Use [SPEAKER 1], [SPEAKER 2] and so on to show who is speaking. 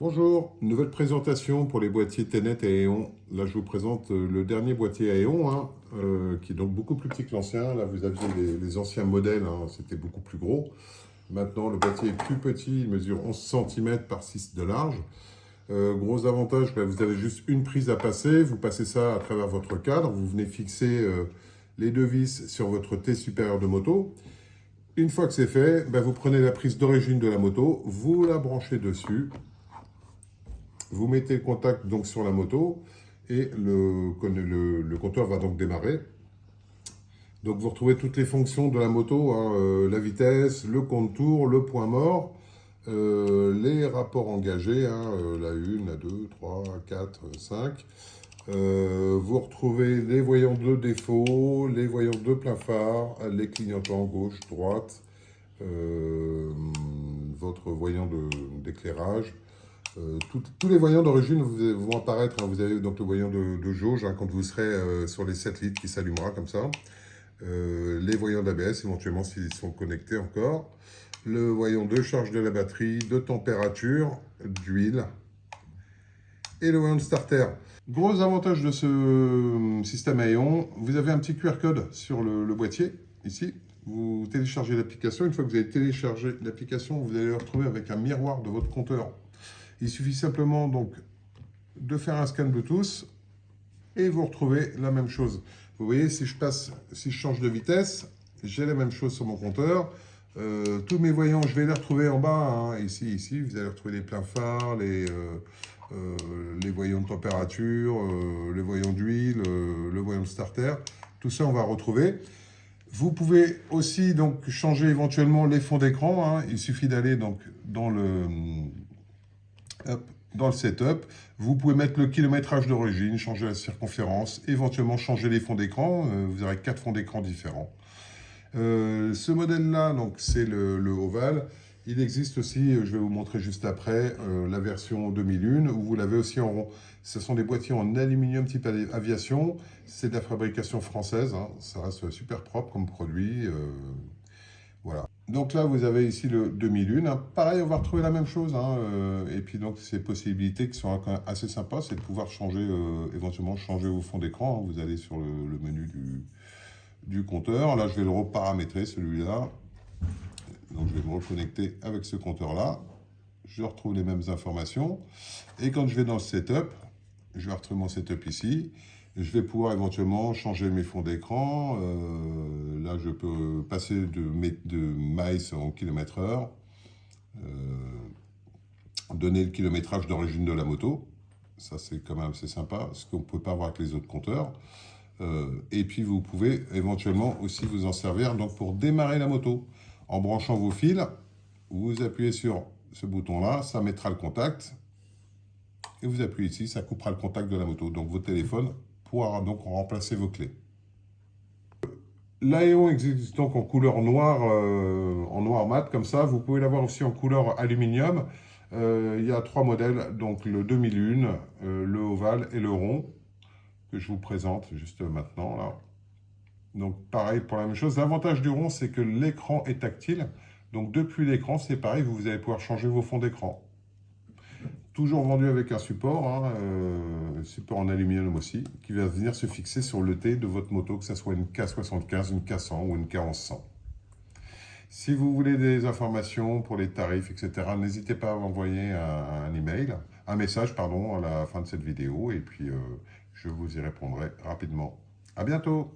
[SPEAKER 1] Bonjour, nouvelle présentation pour les boîtiers Tenet et Aeon. Là, je vous présente le dernier boîtier Aeon, qui est donc beaucoup plus petit que l'ancien. Là, vous aviez les anciens modèles, c'était beaucoup plus gros. Maintenant, le boîtier est plus petit, il mesure 11 cm par 6 de large. Gros avantage, vous avez juste une prise à passer. Vous passez ça à travers votre cadre. Vous venez fixer les deux vis sur votre T supérieur de moto. Une fois que c'est fait, vous prenez la prise d'origine de la moto, vous la branchez dessus. Vous mettez le contact donc sur la moto et le compteur va donc démarrer. Donc vous retrouvez toutes les fonctions de la moto, la vitesse, le contour, le point mort, les rapports engagés, la 1, la 2, 3, 4, 5. Vous retrouvez les voyants de défaut, les voyants de plein phare, les clignotants gauche, droite, votre voyant d'éclairage. Tous les voyants d'origine vont apparaître. Vous avez donc le voyant de jauge quand vous serez sur les 7 litres qui s'allumera comme ça. Les voyants d'ABS éventuellement s'ils sont connectés encore. Le voyant de charge de la batterie, de température, d'huile. Et le voyant de starter. Gros avantage de ce système Aeon, vous avez un petit QR code sur le boîtier, ici. Vous téléchargez l'application. Une fois que vous avez téléchargé l'application, vous allez le retrouver avec un miroir de votre compteur. Il suffit simplement donc de faire un scan Bluetooth et vous retrouvez la même chose. Vous voyez, si je change de vitesse, j'ai la même chose sur mon compteur. Tous mes voyants, je vais les retrouver en bas. Ici, vous allez retrouver les pleins phares, les voyants de température, les voyants d'huile, le voyant de starter. Tout ça, on va retrouver. Vous pouvez aussi donc changer éventuellement les fonds d'écran. Il suffit d'aller donc dans le setup, vous pouvez mettre le kilométrage d'origine, changer la circonférence, éventuellement changer les fonds d'écran. Vous aurez 4 fonds d'écran différents. Ce modèle-là, donc c'est le ovale. Il existe aussi, je vais vous montrer juste après, la version 2001 où vous l'avez aussi en rond. Ce sont des boîtiers en aluminium type aviation. C'est de la fabrication française. Ça reste super propre comme produit. Voilà. Donc là, vous avez ici le 2001. Pareil, on va retrouver la même chose. Et puis donc, ces possibilités qui sont quand même assez sympas, c'est de pouvoir changer, éventuellement changer vos fonds d'écran. Vous allez sur le menu du compteur. Là, je vais le reparamétrer, celui-là. Donc, je vais me reconnecter avec ce compteur-là. Je retrouve les mêmes informations. Et quand je vais dans le setup, je vais retrouver mon setup ici. Je vais pouvoir éventuellement changer mes fonds d'écran. Là, je peux passer de miles en km/h. Donner le kilométrage d'origine de la moto. Ça, c'est quand même assez sympa, ce qu'on ne peut pas voir avec les autres compteurs. Et puis, vous pouvez éventuellement aussi vous en servir donc, pour démarrer la moto. En branchant vos fils, vous appuyez sur ce bouton-là, ça mettra le contact. Et vous appuyez ici, ça coupera le contact de la moto. Donc, votre téléphone pourra donc remplacer vos clés. L'Aeon existe donc en couleur noire, en noir mat, comme ça. Vous pouvez l'avoir aussi en couleur aluminium. Il y a 3 modèles, donc le 2001, le ovale et le rond, que je vous présente juste maintenant, là. Donc, pareil pour la même chose. L'avantage du rond, c'est que l'écran est tactile. Donc, depuis l'écran, c'est pareil, vous allez pouvoir changer vos fonds d'écran. Toujours vendu avec un support, support en aluminium aussi, qui va venir se fixer sur le T de votre moto, que ce soit une K75, une K100 ou une K1100. Si vous voulez des informations pour les tarifs, etc., n'hésitez pas à m'envoyer un message à la fin de cette vidéo, et puis je vous y répondrai rapidement. À bientôt!